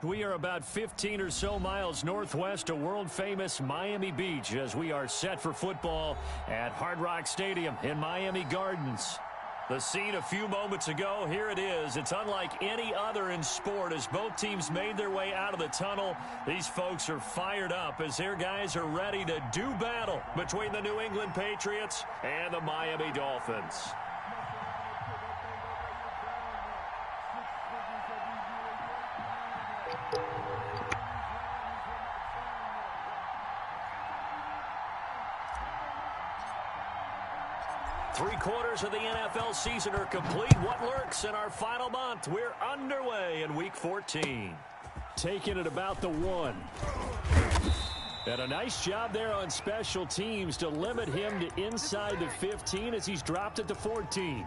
We are about 15 or so miles northwest of world-famous Miami Beach as we are set for football at Hard Rock Stadium in Miami Gardens. The scene a few moments ago, here it is. It's unlike any other in sport as both teams made their way out of the tunnel. These folks are fired up as their guys are ready to do battle between the New England Patriots and the Miami Dolphins. Three-quarters of the NFL season are complete. What lurks in our final month? We're underway in Week 14. Taking it about the 1. And a nice job there on special teams to limit him to inside the 15 as he's dropped it to 14.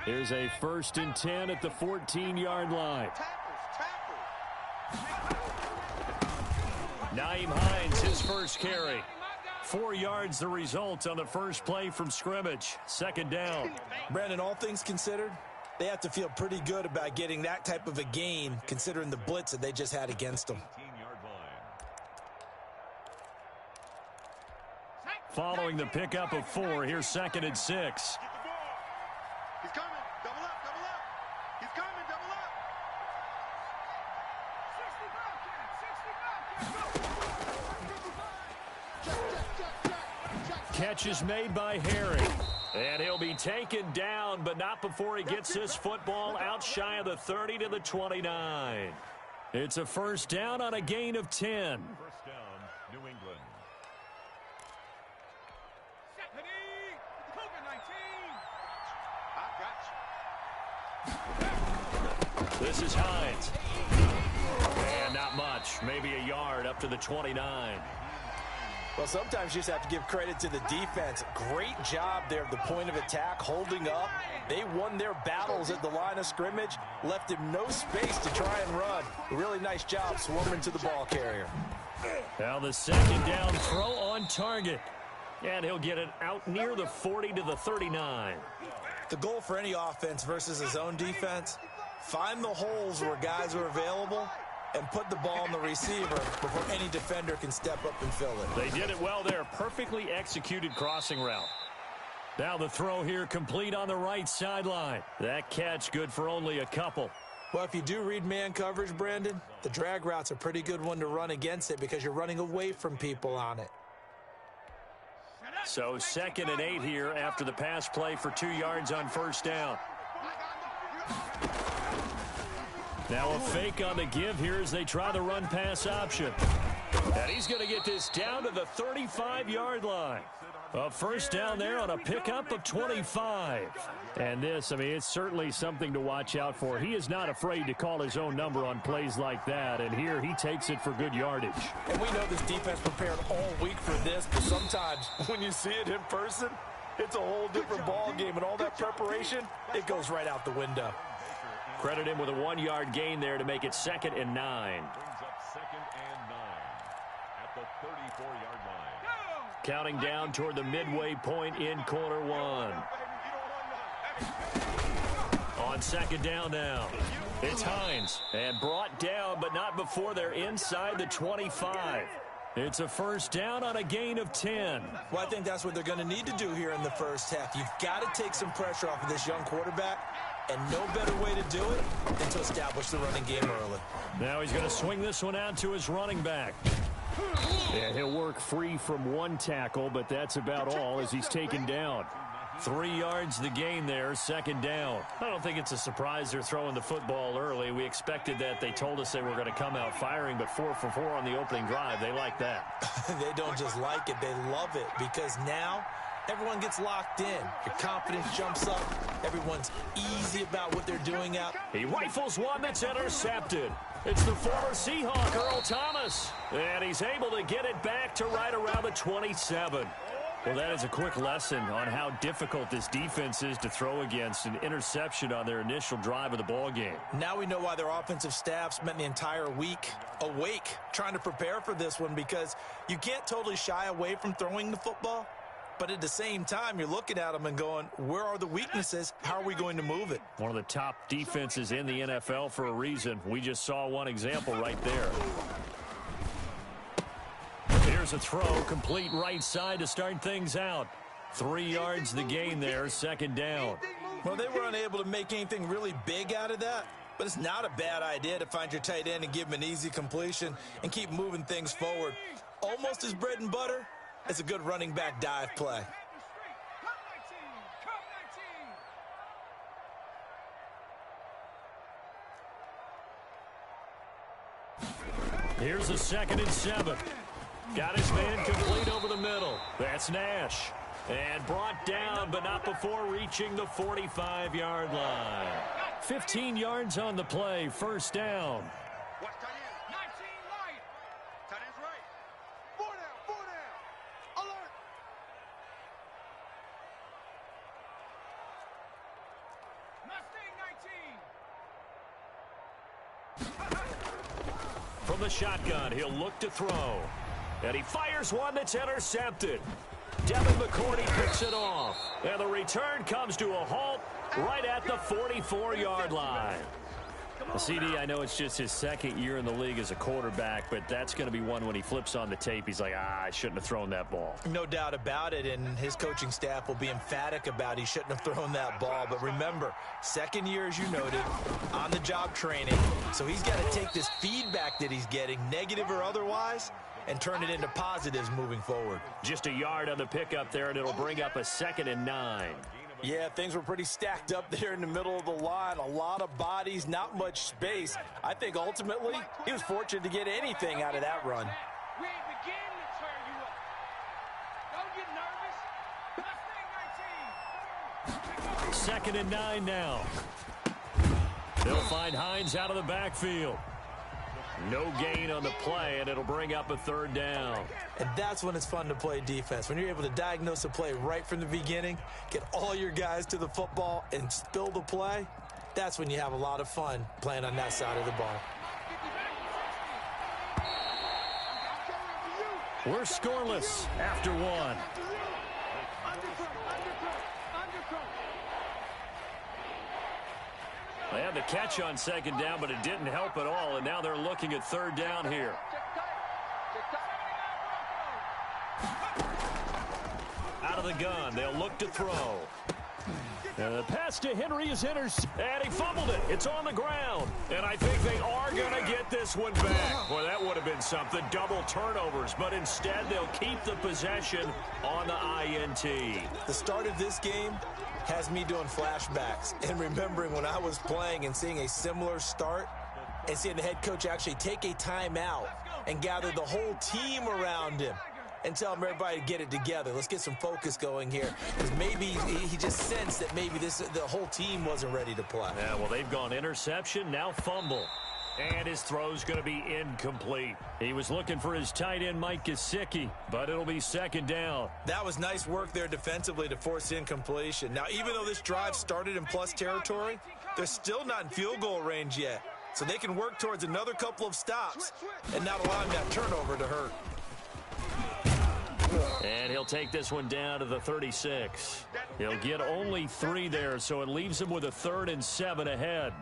Here's a 1st and 10 at the 14-yard line. Nyheim Hines, his first carry. 4 yards the result on the first play from scrimmage. 2nd down. Brandon, all things considered, they have to feel pretty good about getting that type of a gain considering the blitz that they just had against them. Following the pickup of 4, here's 2nd and 6. He's coming. Double up. He's coming. Double up. Catch is made by Harry. And he'll be taken down, but not before he gets this football out shy of the 30 to the 29. It's a 1st down on a gain of 10. 1st down, New England. This is Hines. And not much. Maybe a yard up to the 29. Well, sometimes you just have to give credit to the defense. Great job there at the point of attack, holding up. They won their battles at the line of scrimmage, left him no space to try and run. A really nice job swarming to the ball carrier. Now the 2nd down throw on target. And he'll get it out near the 40 to the 39. The goal for any offense versus his own defense, find the holes where guys are available and put the ball on the receiver before any defender can step up and fill it. They did it well there. Perfectly executed crossing route. Now the throw here complete on the right sideline. That catch good for only a couple. Well, if you do read man coverage, Brandon, the drag route's a pretty good one to run against it because you're running away from people on it. So 2nd and 8 here after the pass play for 2 yards on 1st down. Now a fake on the give here as they try the run pass option. And he's going to get this down to the 35-yard line. A 1st down there on a pickup of 25. And this, I mean, it's certainly something to watch out for. He is not afraid to call his own number on plays like that. And here he takes it for good yardage. And we know this defense prepared all week for this, but sometimes when you see it in person, it's a whole different ball game. And all that preparation, it goes right out the window. Credit him with a 1-yard gain there to make it 2nd and 9. Brings up 2nd and 9 at the 34-yard line. Counting down toward the midway point in quarter 1. On 2nd down now. It's Hines. And brought down, but not before they're inside the 25. It's a 1st down on a gain of 10. Well, I think that's what they're going to need to do here in the first half. You've got to take some pressure off of this young quarterback, and no better way to do it than to establish the running game early. Now he's going to swing this one out to his running back. And he'll work free from 1 tackle, but that's about all as he's taken down. 3 yards the gain there, 2nd down. I don't think it's a surprise they're throwing the football early. We expected that. They told us they were going to come out firing, but 4 for 4 on the opening drive. They like that. They don't just like it, they love it, because now everyone gets locked in. Your confidence jumps up. Everyone's easy about what they're doing out. He rifles one that's intercepted. It's the former Seahawk, Earl Thomas. And he's able to get it back to right around the 27. Well, that is a quick lesson on how difficult this defense is to throw against. An interception on their initial drive of the ball game. Now we know why their offensive staff spent the entire week awake trying to prepare for this one, because you can't totally shy away from throwing the football, but at the same time you're looking at them and going, where are the weaknesses? How are we going to move it? One of the top defenses in the NFL for a reason. We just saw one example right there. Here's a throw, complete right side to start things out. 3 yards the gain there, second down. Well, they were unable to make anything really big out of that, but it's not a bad idea to find your tight end and give him an easy completion and keep moving things forward. Almost as bread and butter as a good running back dive play. Here's a 2nd and 7. Got his man complete over the middle. That's Nash. And brought down, but not before reaching the 45-yard line. 15 yards on the play, first down. Watch tight end. 19 right. Tight end's right. 4 down. Alert. Mustang 19. From the shotgun, he'll look to throw. And he fires one that's intercepted. Devin McCourty picks it off. And the return comes to a halt right at the 44-yard line. Well, CD, I know it's just his 2nd year in the league as a quarterback, but that's going to be one when he flips on the tape. He's like, I shouldn't have thrown that ball. No doubt about it, and his coaching staff will be emphatic about he shouldn't have thrown that ball. But remember, 2nd year, as you noted, on-the-job training. So he's got to take this feedback that he's getting, negative or otherwise, and turn it into positives moving forward. Just a yard on the pickup there, and it'll bring up a 2nd and 9. Yeah, things were pretty stacked up there in the middle of the line. A lot of bodies, not much space. I think ultimately he was fortunate to get anything out of that run. We ain't beginning to turn you up. Don't get nervous. Mustang 19. 2nd and 9 now. They'll find Hines out of the backfield. No gain on the play, and it'll bring up a 3rd down. And that's when it's fun to play defense. When you're able to diagnose a play right from the beginning, get all your guys to the football, and spill the play, that's when you have a lot of fun playing on that side of the ball. We're scoreless after 1. They had the catch on 2nd down, but it didn't help at all, and now they're looking at 3rd down here. Out of the gun, they'll look to throw. And the pass to Henry is intercepted, and he fumbled it. It's on the ground, and I think they are going to get this one back. Boy, that would have been something, double turnovers, but instead they'll keep the possession on the INT. The start of this game has me doing flashbacks and remembering when I was playing and seeing a similar start and seeing the head coach actually take a timeout and gather the whole team around him and tell him everybody to get it together. Let's get some focus going here, because maybe he just sensed that maybe the whole team wasn't ready to play. Yeah, well, they've gone interception, now fumble. And his throw's going to be incomplete. He was looking for his tight end, Mike Gesicki, but it'll be 2nd down. That was nice work there defensively to force incompletion. Now, even though this drive started in plus territory, they're still not in field goal range yet. So they can work towards another couple of stops and not allowing that turnover to hurt. And he'll take this one down to the 36. He'll get only 3 there, so it leaves him with a 3rd and 7 ahead.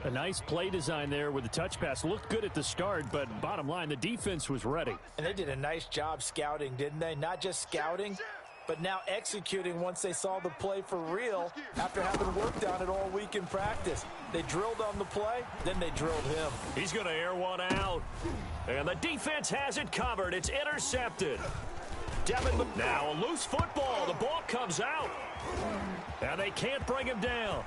A nice play design there with the touch pass. Looked good at the start, but bottom line, the defense was ready. And they did a nice job scouting, didn't they? Not just scouting, but now executing once they saw the play for real after having worked on it all week in practice. They drilled on the play, then they drilled him. He's going to air one out. And the defense has it covered. It's intercepted. Now a loose football. The ball comes out. And they can't bring him down.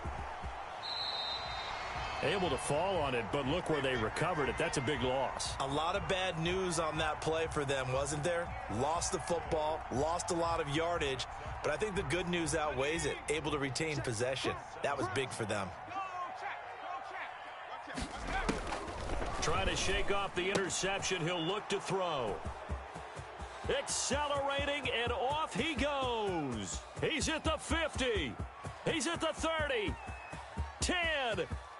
Able to fall on it, but look where they recovered it. That's a big loss. A lot of bad news on that play for them, wasn't there? Lost the football, lost a lot of yardage, but I think the good news outweighs it. Able to retain possession. That was big for them. Trying to shake off the interception. He'll look to throw. Accelerating, and off he at the 50. He's at the 30. 10.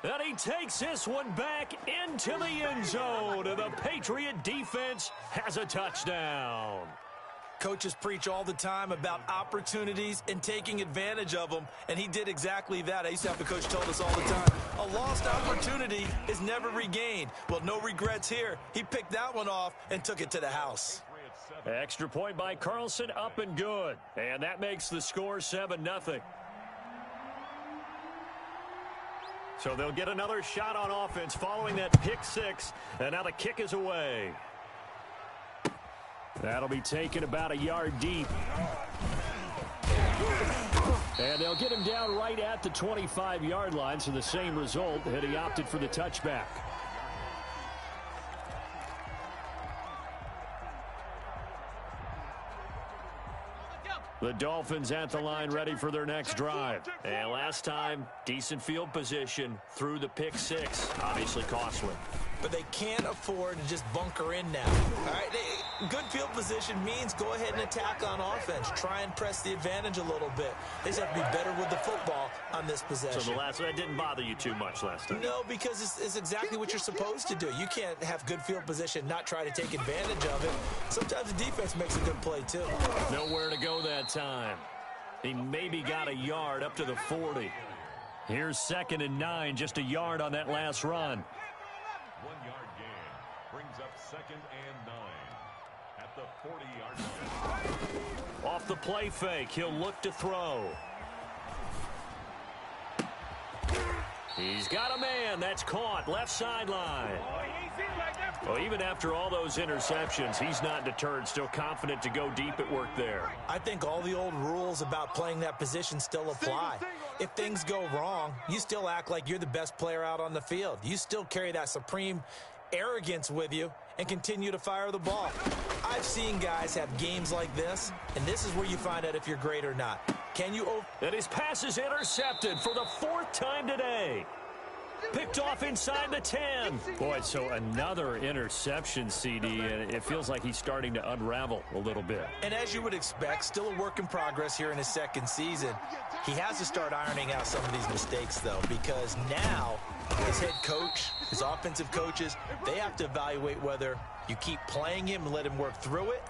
And he takes this one back into the end zone. And the Patriot defense has a touchdown. Coaches preach all the time about opportunities and taking advantage of them, and he did exactly that. I used to have the coach told us all the time, a lost opportunity is never regained. Well, no regrets here. He picked that one off and took it to the house. Extra point by Carlson, up and good. And that makes the score 7-0. So they'll get another shot on offense following that pick six, and now the kick is away. That'll be taken about a yard deep. And they'll get him down right at the 25-yard line, so the same result, and he opted for the touchback. The Dolphins at the line ready for their next drive. And last time, decent field position through the pick six. Obviously costly. But they can't afford to just bunker in now. All right, good field position means go ahead and attack on offense. Try and press the advantage a little bit. They just have to be better with the football on this possession. So that didn't bother you too much last time? No, because it's exactly what you're supposed to do. You can't have good field position, not try to take advantage of it. Sometimes the defense makes a good play, too. Nowhere to go that time. He maybe got a yard up to the 40. Here's 2nd and 9, just a yard on that last run. 1-yard gain brings up 2nd and 9 at the 40-yard line. Off the play fake, he'll look to throw. He's got a man. That's caught. Left sideline. Well, even after all those interceptions, he's not deterred. Still confident to go deep at work there. I think all the old rules about playing that position still apply. If things go wrong, you still act like you're the best player out on the field. You still carry that supreme arrogance with you and continue to fire the ball. I've seen guys have games like this, and this is where you find out if you're great or not. Can you... And his pass is intercepted for the 4th time today. Picked off inside the 10. Boy, so another interception, CD, and it feels like he's starting to unravel a little bit. And as you would expect, still a work in progress here in his 2nd season. He has to start ironing out some of these mistakes, though, because now his head coach, his offensive coaches, they have to evaluate whether you keep playing him and let him work through it,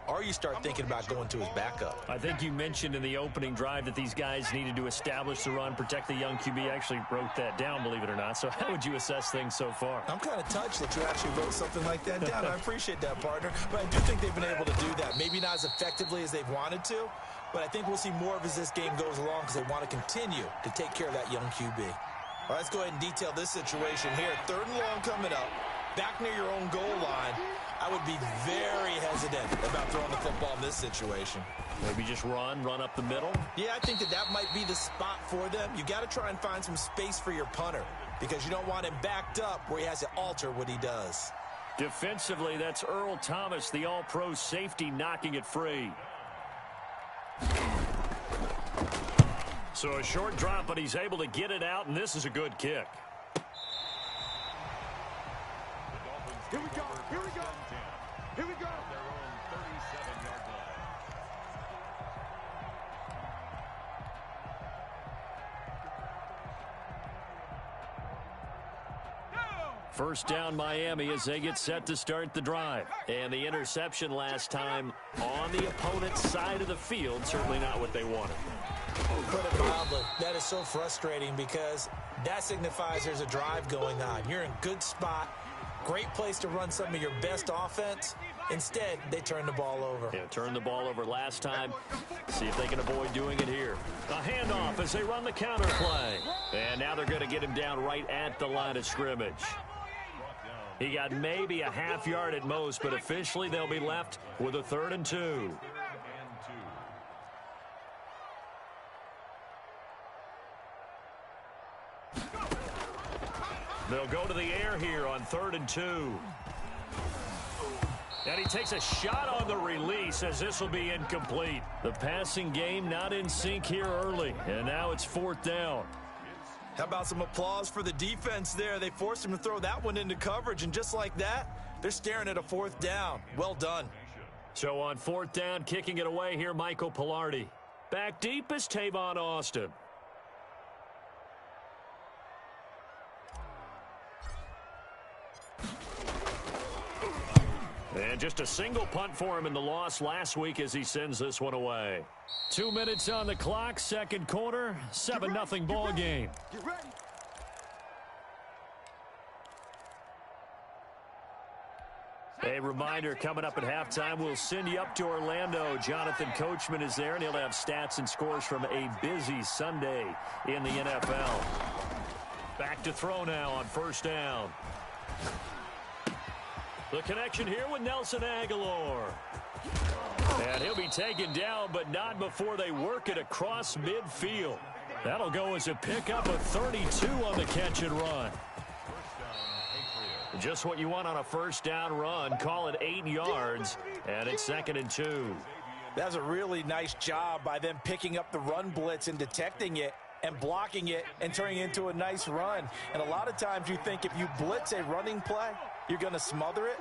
or you start thinking about going to his backup. I think you mentioned in the opening drive that these guys needed to establish the run, protect the young QB. I actually wrote that down, believe it or not. So how would you assess things so far? I'm kind of touched that you actually wrote something like that down. I appreciate that, partner. But I do think they've been able to do that. Maybe not as effectively as they've wanted to, but I think we'll see more of as this game goes along because they want to continue to take care of that young QB. All right, let's go ahead and detail this situation here. 3rd and long coming up. Back near your own goal line. I would be very hesitant about throwing the football in this situation. Maybe just run up the middle? Yeah, I think that might be the spot for them. You got to try and find some space for your punter because you don't want him backed up where he has to alter what he does. Defensively, that's Earl Thomas, the all-pro safety, knocking it free. So a short drop, but he's able to get it out, and this is a good kick. Here we go. Here we go. Here we go. Their own 37-yard line. First down Miami as they get set to start the drive. And the interception last time on the opponent's side of the field, certainly not what they wanted. Put it mildly, that is so frustrating because that signifies there's a drive going on. You're in a good spot. Great place to run some of your best offense. Instead, they turn the ball over. Yeah, turned the ball over last time. See if they can avoid doing it here. A handoff as they run the counter play. And now they're going to get him down right at the line of scrimmage. He got maybe a half yard at most, but officially they'll be left with a 3rd and 2. They'll go to the air here on 3rd and 2. And he takes a shot on the release as this will be incomplete. The passing game not in sync here early, and now it's 4th down. How about some applause for the defense there? They forced him to throw that one into coverage, and just like that, they're staring at a 4th down. Well done. So on 4th down, kicking it away here, Michael Pilardi. Back deep is Tavon Austin. And just a single punt for him in the loss last week as he sends this one away. 2 minutes on the clock, second quarter, 7-0 ball game. Get ready. A reminder, coming up at halftime, we'll send you up to Orlando. Jonathan Coachman is there, and he'll have stats and scores from a busy Sunday in the NFL. Back to throw now on first down. The connection here with Nelson Aguilar. And he'll be taken down, but not before they work it across midfield. That'll go as a pickup of 32 on the catch and run. Just what you want on a first down run. Call it 8 yards, and it's 2nd and 2. That's a really nice job by them picking up the run blitz and detecting it and blocking it and turning it into a nice run. And a lot of times you think if you blitz a running play, you're going to smother it.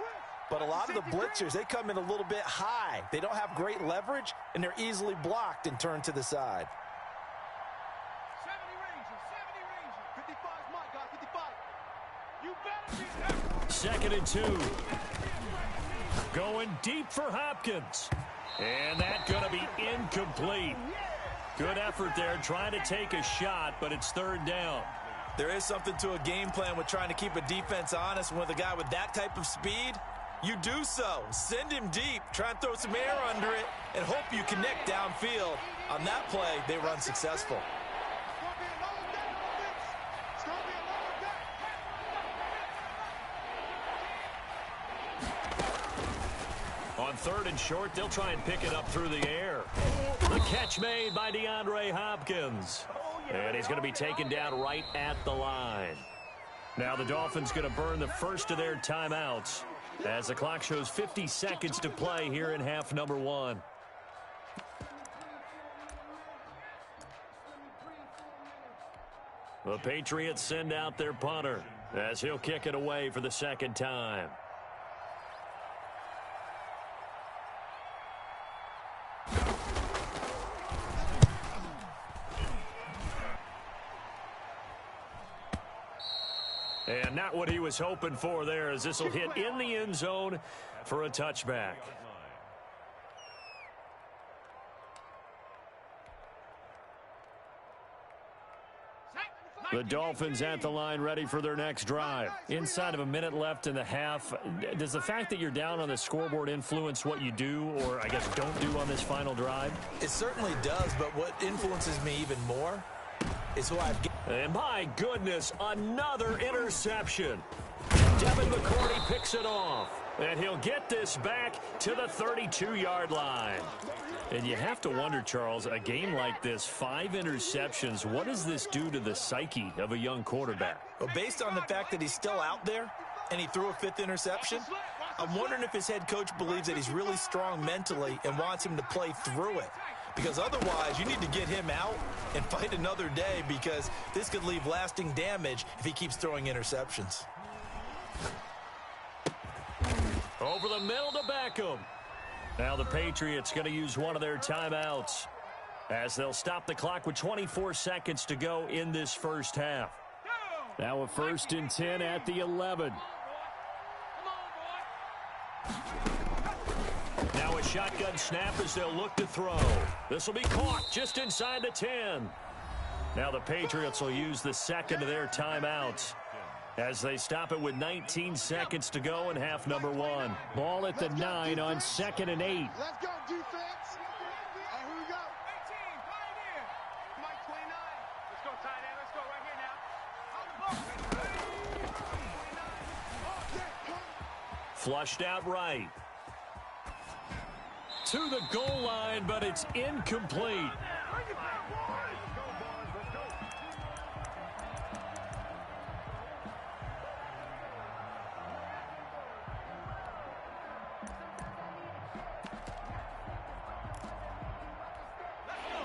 But a lot of the blitzers, they come in a little bit high. They don't have great leverage, and they're easily blocked and turned to the side. 70 Ranger, 55 is my guy, 55. You better be there. 2nd and 2. Going deep for Hopkins. And that's going to be incomplete. Good effort there, trying to take a shot, but it's 3rd down. There is something to a game plan with trying to keep a defense honest. With a guy with that type of speed, you do so. Send him deep, try and throw some air under it, and hope you connect downfield. On that play, they run successful. On 3rd and short, they'll try and pick it up through the air. The catch made by DeAndre Hopkins. And he's going to be taken down right at the line. Now the Dolphins going to burn the first of their timeouts as the clock shows 50 seconds to play here in half number 1. The Patriots send out their punter as he'll kick it away for the 2nd time. And not what he was hoping for there, as this will hit in the end zone for a touchback. The Dolphins at the line, ready for their next drive. Inside of a minute left in the half. Does the fact that you're down on the scoreboard influence what you do, or I guess don't do on this final drive? It certainly does, but what influences me even more is who I've... And my goodness, another interception. Devin McCourty picks it off. And he'll get this back to the 32-yard line. And you have to wonder, Charles, a game like this, 5 interceptions, what does this do to the psyche of a young quarterback? Well, based on the fact that he's still out there and he threw a 5th interception, I'm wondering if his head coach believes that he's really strong mentally and wants him to play through it. Because otherwise, you need to get him out and fight another day, because this could leave lasting damage if he keeps throwing interceptions. Over the middle to Beckham. Now the Patriots going to use one of their timeouts as they'll stop the clock with 24 seconds to go in this first half. Now a 1st and 10 at the 11. Now a shotgun snap as they'll look to throw. This will be caught just inside the 10. Now the Patriots will use the 2nd of their timeouts as they stop it with 19 seconds to go in half number 1. Ball at the 9 on 2nd and 8. Let's go, defense. All right, here we go. 18, Pioneer. Mike 29. Let's go, tight end. Let's go right here now. Flushed out right. To the goal line, but it's incomplete.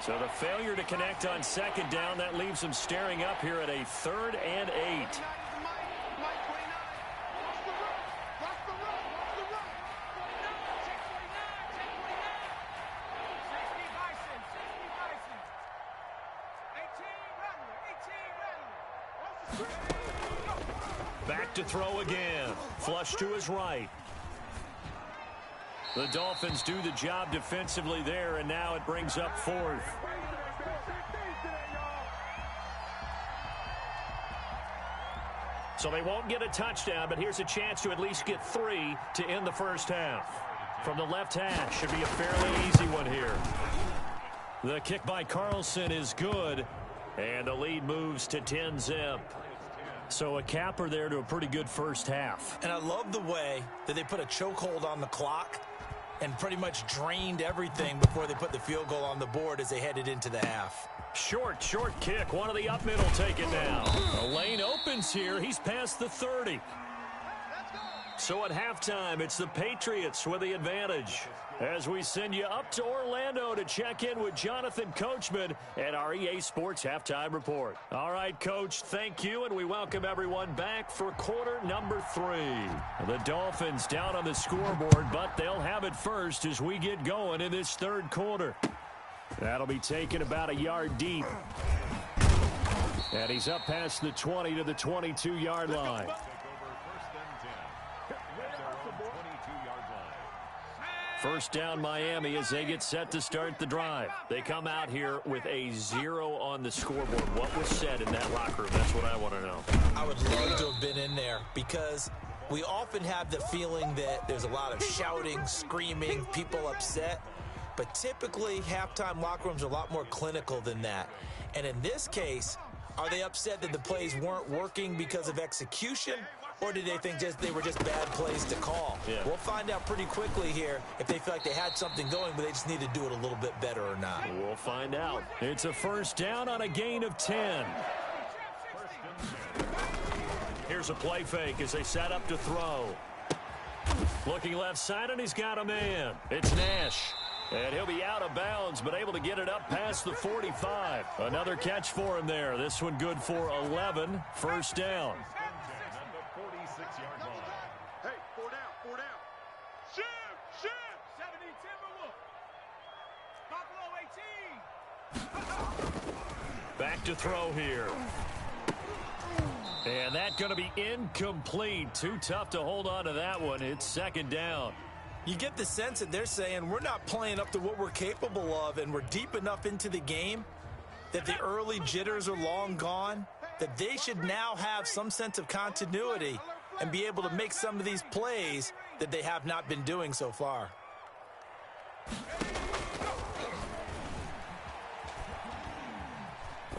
So the failure to connect on 2nd down, that leaves them staring up here at a 3rd and 8. Back to throw again. Flush to his right. The Dolphins do the job defensively there, and now it brings up 4th. So they won't get a touchdown, but here's a chance to at least get 3 to end the first half. From the left hash, should be a fairly easy one here. The kick by Carlson is good, and the lead moves to 10-zip. So a capper there to a pretty good first half. And I love the way that they put a chokehold on the clock and pretty much drained everything before they put the field goal on the board as they headed into the half. Short kick. One of the up middle take it now. The lane opens here. He's past the 30. So at halftime, it's the Patriots with the advantage. As we send you up to Orlando to check in with Jonathan Coachman at our EA Sports Halftime Report. All right, Coach, thank you, and we welcome everyone back for quarter number 3. The Dolphins down on the scoreboard, but they'll have it first as we get going in this third quarter. That'll be taken about a yard deep. And he's up past the 20 to the 22-yard line. First down Miami as they get set to start the drive. They come out here with a 0 on the scoreboard. What was said in that locker room? That's what I want to know. I would love to have been in there because we often have the feeling that there's a lot of shouting, screaming, people upset. But typically, halftime locker rooms are a lot more clinical than that. And in this case, are they upset that the plays weren't working because of execution? Or did they think they were just bad plays to call? Yeah. We'll find out pretty quickly here if they feel like they had something going, but they just need to do it a little bit better or not. We'll find out. It's a first down on a gain of 10. Here's a play fake as they set up to throw. Looking left side, and he's got a man. It's Nash. And he'll be out of bounds, but able to get it up past the 45. Another catch for him there. This one good for 11. First down. Hey, 4 down. Shift. 70 Timberwolves. Buffalo 18. Back to throw here. And that's going to be incomplete. Too tough to hold on to that one. It's second down. You get the sense that they're saying we're not playing up to what we're capable of, and we're deep enough into the game that the early jitters are long gone, that they should now have some sense of continuity and be able to make some of these plays that they have not been doing so far.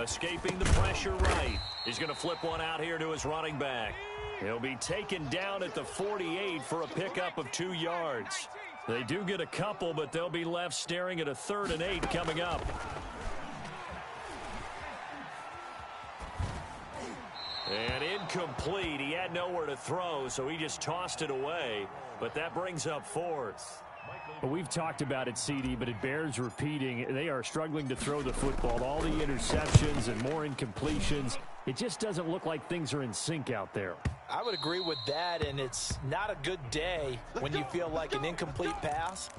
Escaping the pressure right. He's going to flip one out here to his running back. He'll be taken down at the 48 for a pickup of 2 yards. They do get a couple, but they'll be left staring at a 3rd and 8 coming up. And incomplete. He had nowhere to throw, so he just tossed it away. But that brings up 4th. Well, we've talked about it, CD, but it bears repeating. They are struggling to throw the football. All the interceptions and more incompletions. It just doesn't look like things are in sync out there. I would agree with that, and it's not a good day when you feel like an incomplete pass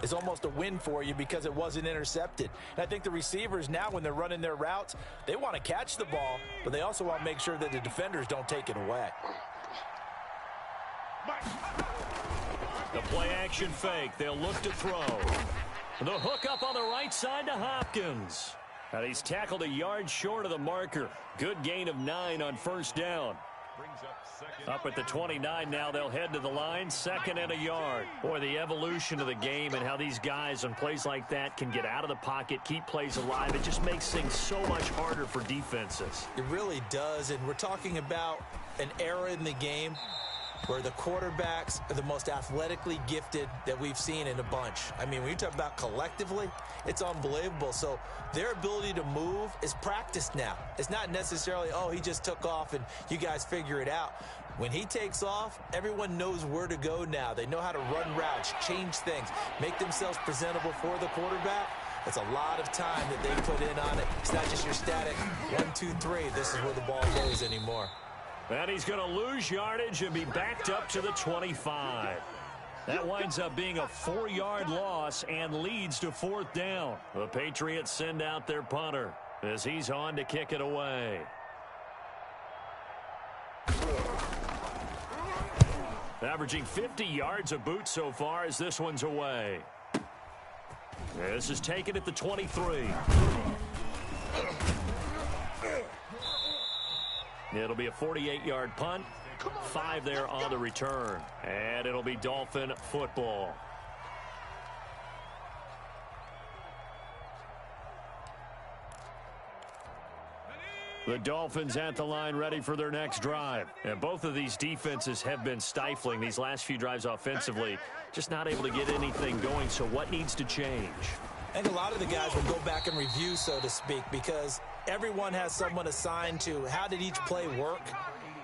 is almost a win for you because it wasn't intercepted. And I think the receivers now, when they're running their routes, they want to catch the ball, but they also want to make sure that the defenders don't take it away. The play action fake. They'll look to throw. The hook up on the right side to Hopkins. And he's tackled a yard short of the marker. Good gain of 9 on first down. Up at the 29 now, they'll head to the line, 2nd and a yard. Boy, the evolution of the game and how these guys on plays like that can get out of the pocket, keep plays alive, it just makes things so much harder for defenses. It really does, and we're talking about an era in the game where the quarterbacks are the most athletically gifted that we've seen in a bunch. I mean, when you talk about collectively, it's unbelievable. So their ability to move is practiced now. It's not necessarily, oh, he just took off and you guys figure it out. When he takes off, everyone knows where to go now. They know how to run routes, change things, make themselves presentable for the quarterback. That's a lot of time that they put in on it. It's not just your static 1, 2, 3. This is where the ball goes anymore. And he's going to lose yardage and be backed up to the 25. That winds up being a 4-yard loss and leads to 4th down. The Patriots send out their punter as he's on to kick it away. Averaging 50 yards a boot so far as this one's away. This is taken at the 23. It'll be a 48-yard punt. 5 there on the return. And it'll be Dolphin football. The Dolphins at the line ready for their next drive. And both of these defenses have been stifling these last few drives offensively. Just not able to get anything going. So what needs to change? I think a lot of the guys will go back and review, so to speak, because everyone has someone assigned to how did each play work.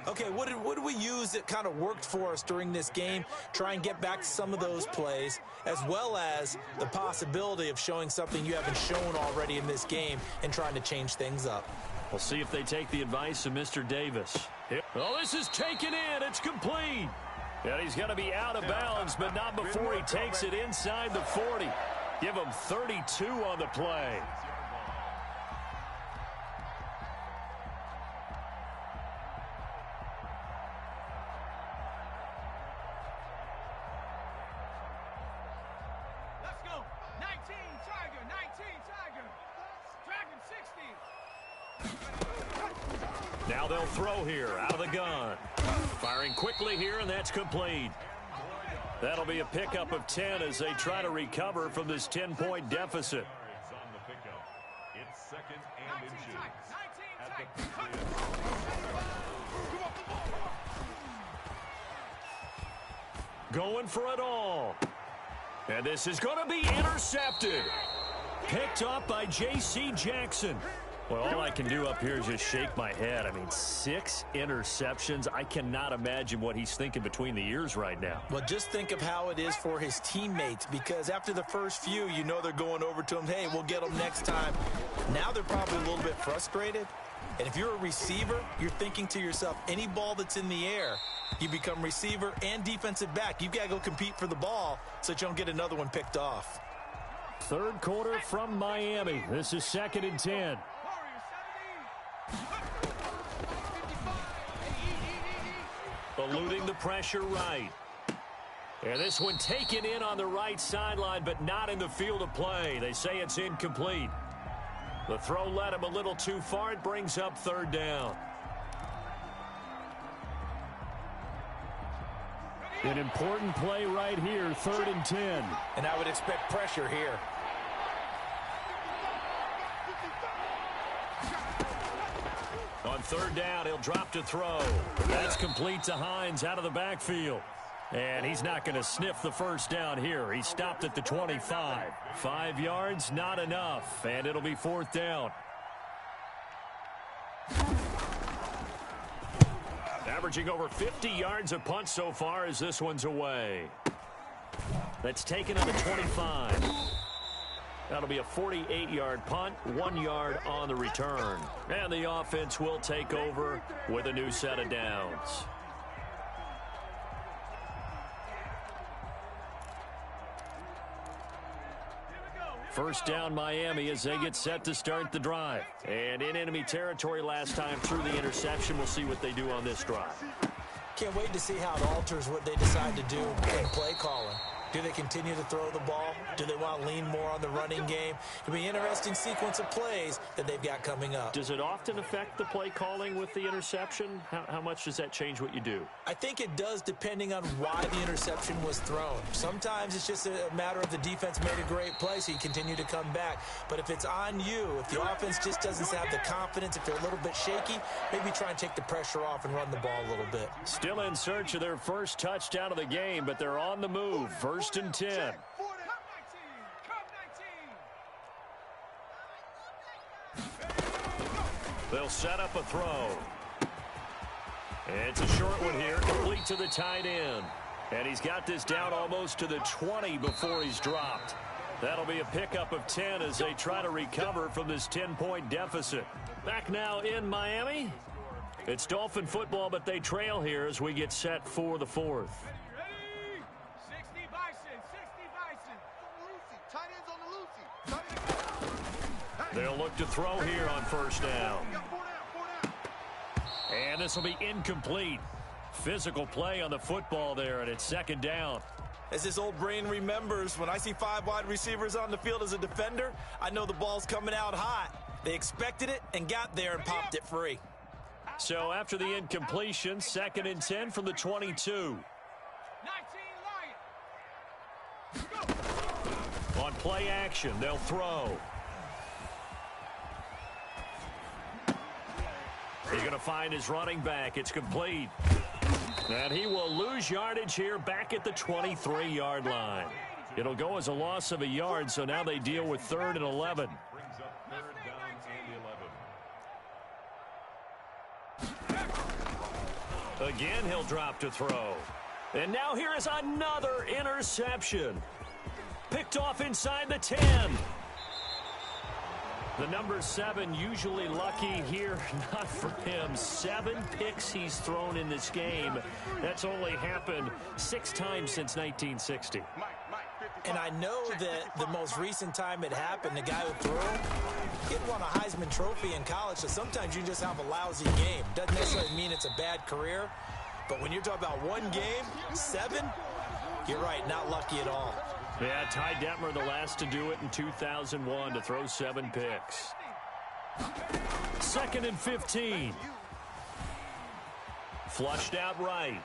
Okay, what did we use that kind of worked for us during this game? Try and get back to some of those plays, as well as the possibility of showing something you haven't shown already in this game and trying to change things up. We'll see if they take the advice of Mr. Davis. Oh, this is taken in. It's complete. And he's going to be out of bounds, but not before he takes it inside the 40. Give him 32 on the play. Let's go. 19 Tiger, 19 Tiger. Dragon 60. Now they'll throw here out of the gun. Firing quickly here, and that's complete. That'll be a pickup of 10 as they try to recover from this 10-point deficit. On the pickup. It's second and 19 inches. Tiger, 19 At the Tiger. Going for it all. And this is going to be intercepted. Picked up by J.C. Jackson. Well, all I can do up here is just shake my head. I mean, 6 interceptions. I cannot imagine what he's thinking between the ears right now. Well, just think of how it is for his teammates, because after the first few, you know they're going over to him, hey, we'll get them next time. Now they're probably a little bit frustrated. And if you're a receiver, you're thinking to yourself, any ball that's in the air, you become receiver and defensive back. You've got to go compete for the ball so that you don't get another one picked off. Third quarter from Miami. This is second and 10. Eluding the pressure right. And this one taken in on the right sideline, but not in the field of play. They say it's incomplete. The throw led him a little too far. It brings up third down. An important play right here, 3rd and 10. And I would expect pressure here. On third down, he'll drop to throw. That's complete to Hines out of the backfield. And he's not going to sniff the first down here. He stopped at the 25. 5 yards, not enough. And it'll be 4th down. Averaging over 50 yards a punt so far as this one's away. That's taken on the 25. That'll be a 48-yard punt, 1 yard on the return. And the offense will take over with a new set of downs. First down Miami as they get set to start the drive. And in enemy territory last time through the interception. We'll see what they do on this drive. Can't wait to see how it alters what they decide to do in play calling. Do they continue to throw the ball? Do they want to lean more on the running game? It'll be an interesting sequence of plays that they've got coming up. Does it often affect the play calling with the interception? How much does that change what you do? I think it does, depending on why the interception was thrown. Sometimes it's just a matter of the defense made a great play, so you continue to come back. But if it's on you, if the offense just doesn't have the confidence, if they're a little bit shaky, maybe try and take the pressure off and run the ball a little bit. Still in search of their first touchdown of the game, but they're on the move. First and 10. They'll set up a throw. It's a short one here, complete to the tight end. And he's got this down almost to the 20 before he's dropped. That'll be a pickup of 10 as they try to recover from this 10-point deficit. Back now in Miami. It's Dolphin football, but they trail here as we get set for the 4th. They'll look to throw here on first down. And this will be incomplete. Physical play on the football there, and it's second down. As his old brain remembers, when I see 5 wide receivers on the field as a defender, I know the ball's coming out hot. They expected it and got there and popped it free. So after the incompletion, 2nd and 10 from the 22. 19 Lions. On play action, they'll throw. He's going to find his running back. It's complete. And he will lose yardage here back at the 23-yard line. It'll go as a loss of a yard, so now they deal with 3rd and 11. Brings up 3rd down and 11. Again, he'll drop to throw. And now here is another interception. Picked off inside the 10. The number 7 usually lucky here, not for him. 7 picks he's thrown in this game. That's only happened 6 times since 1960. And I know that the most recent time it happened, the guy who threw him, he won a Heisman Trophy in college, so sometimes you just have a lousy game. Doesn't necessarily mean it's a bad career, but when you're talking about one game, 7, you're right, not lucky at all. Yeah, Ty Detmer, the last to do it in 2001, to throw 7 picks. 2nd and 15. Flushed out right.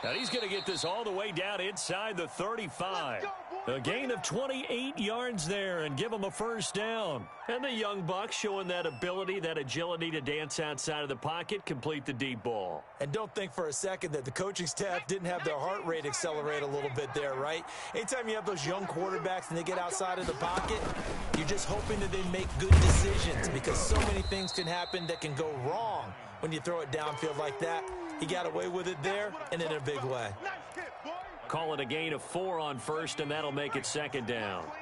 Now he's going to get this all the way down inside the 35. A gain of 28 yards there and give him a first down. And the young buck showing that ability, that agility to dance outside of the pocket, complete the deep ball. And don't think for a second that the coaching staff didn't have their heart rate accelerate a little bit there, right? Anytime you have those young quarterbacks and they get outside of the pocket, you're just hoping that they make good decisions because so many things can happen that can go wrong when you throw it downfield like that. He got away with it there and in a big way. Call it a gain of 4 on first, and that'll make it 2nd down. Army.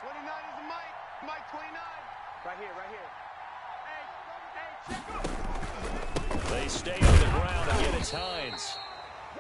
29 is the mic. Mic 29. Right here. Hey, check up. They stay on the ground. Again, it's Hines.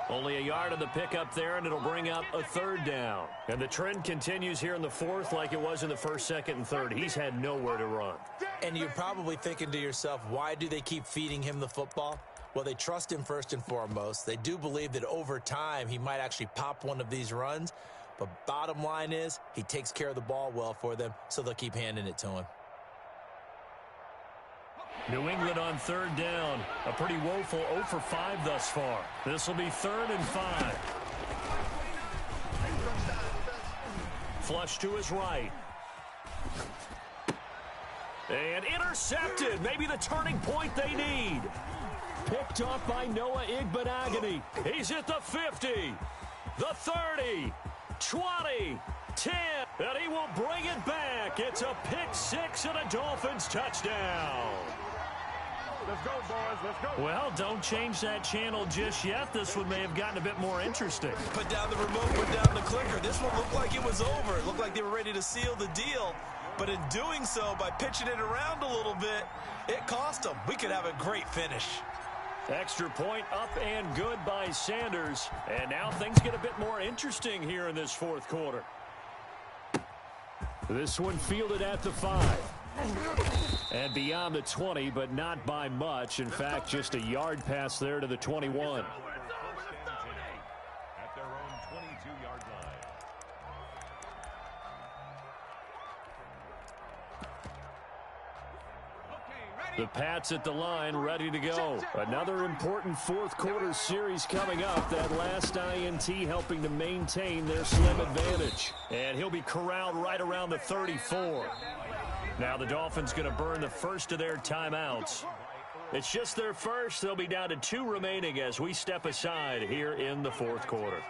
Only a yard on the pickup there, and it'll bring up a 3rd down. And the trend continues here in the 4th like it was in the 1st, 2nd, and 3rd. He's had nowhere to run. And you're probably thinking to yourself, why do they keep feeding him the football? Well, they trust him first and foremost. They do believe that over time he might actually pop one of these runs. But bottom line is he takes care of the ball well for them, so they'll keep handing it to him. New England on 3rd down. A pretty woeful 0 for 5 thus far. This will be 3rd and 5. Flush to his right. And intercepted. Maybe the turning point they need. Picked off by Noah Igbenogany. He's at the 50, the 30, 20, 10, and he will bring it back. It's a pick 6 and a Dolphins touchdown. Let's go, boys. Let's go. Well, don't change that channel just yet. This one may have gotten a bit more interesting. Put down the remote, put down the clicker. This one looked like it was over. It looked like they were ready to seal the deal. But in doing so, by pitching it around a little bit, it cost them. We could have a great finish. Extra point up and good by Sanders. And now things get a bit more interesting here in this 4th quarter. This one fielded at the 5. And beyond the 20, but not by much. In fact, just a yard pass there to the 21. At their own 22-yard line. The Pats at the line, ready to go. Another important 4th quarter series coming up. That last INT helping to maintain their slim advantage. And he'll be corralled right around the 34. Now the Dolphins going to burn the first of their timeouts. It's just their first. They'll be down to 2 remaining as we step aside here in the 4th quarter.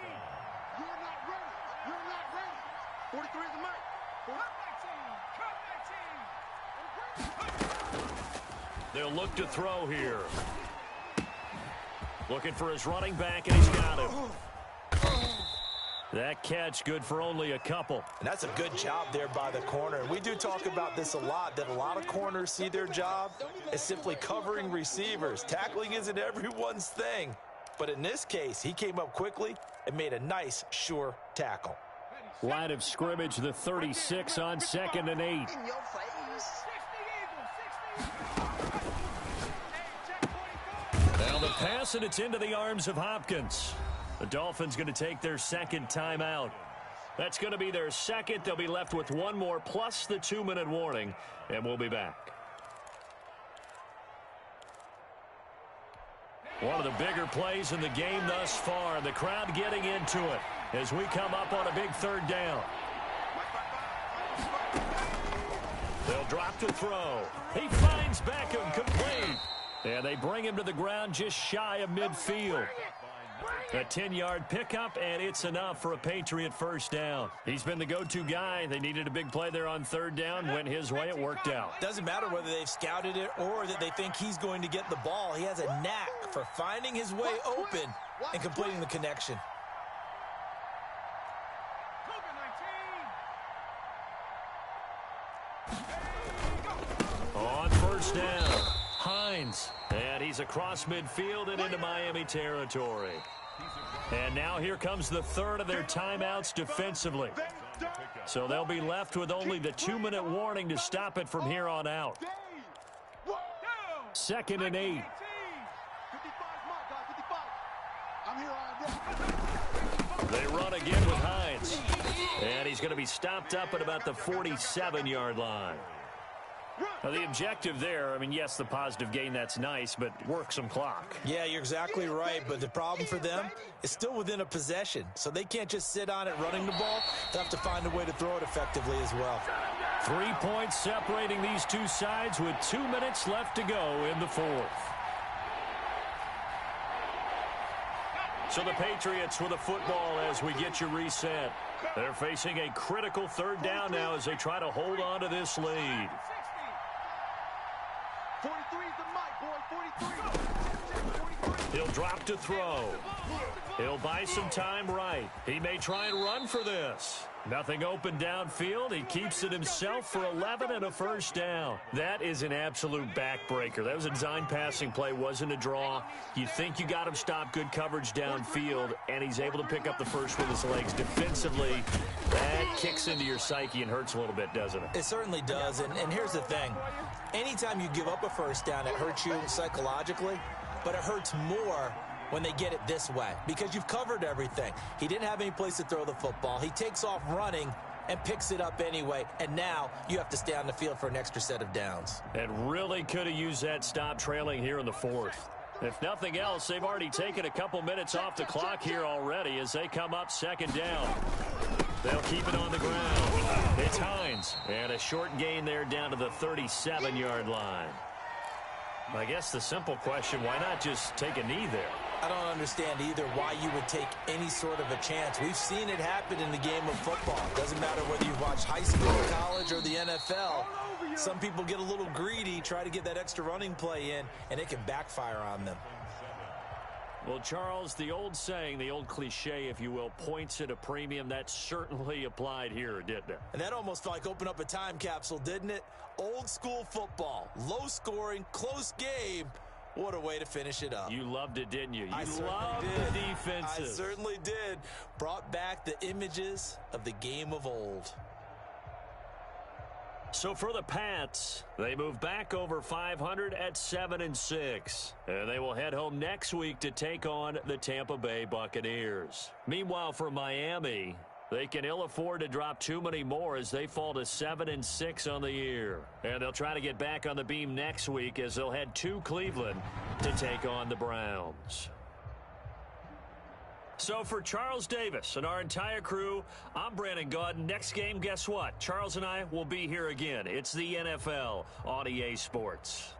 You're not ready. You're not ready. 43 is the mic. They'll look to throw here. Looking for his running back, and he's got him. That catch good for only a couple. And that's a good job there by the corner. And we do talk about this a lot, that a lot of corners see their job as simply covering receivers. Tackling isn't everyone's thing. But in this case, he came up quickly and made a nice, sure tackle. Line of scrimmage, the 36 on 2nd and 8. In your face. 60 Eagles, 60. pass, and it's into the arms of Hopkins. The Dolphins going to take their second timeout. That's going to be their second. They'll be left with one more plus the 2-minute warning, and we'll be back. One of the bigger plays in the game thus far. The crowd getting into it as we come up on a big third down. They'll drop to throw. He finds Beckham complete. And they bring him to the ground just shy of midfield. A 10-yard pickup, and it's enough for a Patriot first down. He's been the go-to guy. They needed a big play there on third down. Went his way. It worked out. Doesn't matter whether they've scouted it or that they think he's going to get the ball. He has a knack for finding his way open and completing the connection. On first down, Hines. And he's across midfield and into Miami territory. And now here comes the third of their timeouts defensively. So they'll be left with only the 2-minute warning to stop it from here on out. 2nd and 8. They run again with Hines. And he's going to be stopped up at about the 47-yard line. Now, the objective there, I mean, yes, the positive gain, that's nice, but work some clock. Yeah, you're exactly right, but the problem for them is still within a possession, so they can't just sit on it running the ball. They have to find a way to throw it effectively as well. 3 points separating these two sides with 2 minutes left to go in the fourth. So the Patriots with a football as we get you reset. They're facing a critical third down now as they try to hold on to this lead. 43 is the mic, boy. 43. He'll drop to throw. He'll buy some time right. He may try and run for this. Nothing open downfield. He keeps it himself for 11 and a first down. That is an absolute backbreaker. That was a design passing play, wasn't a draw. You think you got him stopped, good coverage downfield, and he's able to pick up the first with his legs. Defensively, that kicks into your psyche and hurts a little bit, doesn't it? It certainly does, and here's the thing. Anytime you give up a first down, it hurts you psychologically, but it hurts more when they get it this way, because you've covered everything. He didn't have any place to throw the football. He takes off running and picks it up anyway, and now you have to stay on the field for an extra set of downs. And really could have used that stop trailing here in the fourth. If nothing else, they've already taken a couple minutes off the clock here already as they come up second down. They'll keep it on the ground. It's Hines, and a short gain there down to the 37-yard line. I guess the simple question, why not just take a knee there? I don't understand either why you would take any sort of a chance. We've seen it happen in the game of football. Doesn't matter whether you've watched high school, college, or the NFL. Some people get a little greedy, try to get that extra running play in, and it can backfire on them. Well, Charles, the old saying, the old cliche, if you will, points at a premium, that certainly applied here, didn't it? And that almost felt like opened up a time capsule, didn't it? Old school football, low scoring, close game. What a way to finish it up. You loved it, didn't you? You loved the defenses. I certainly did. Brought back the images of the game of old. So for the Pats, they move back over 500 at 7-6. And they will head home next week to take on the Tampa Bay Buccaneers. Meanwhile, for Miami, they can ill afford to drop too many more as they fall to 7-6 on the year. And they'll try to get back on the beam next week as they'll head to Cleveland to take on the Browns. So for Charles Davis and our entire crew, I'm Brandon Gaudin. Next game, guess what? Charles and I will be here again. It's the NFL on EA Sports.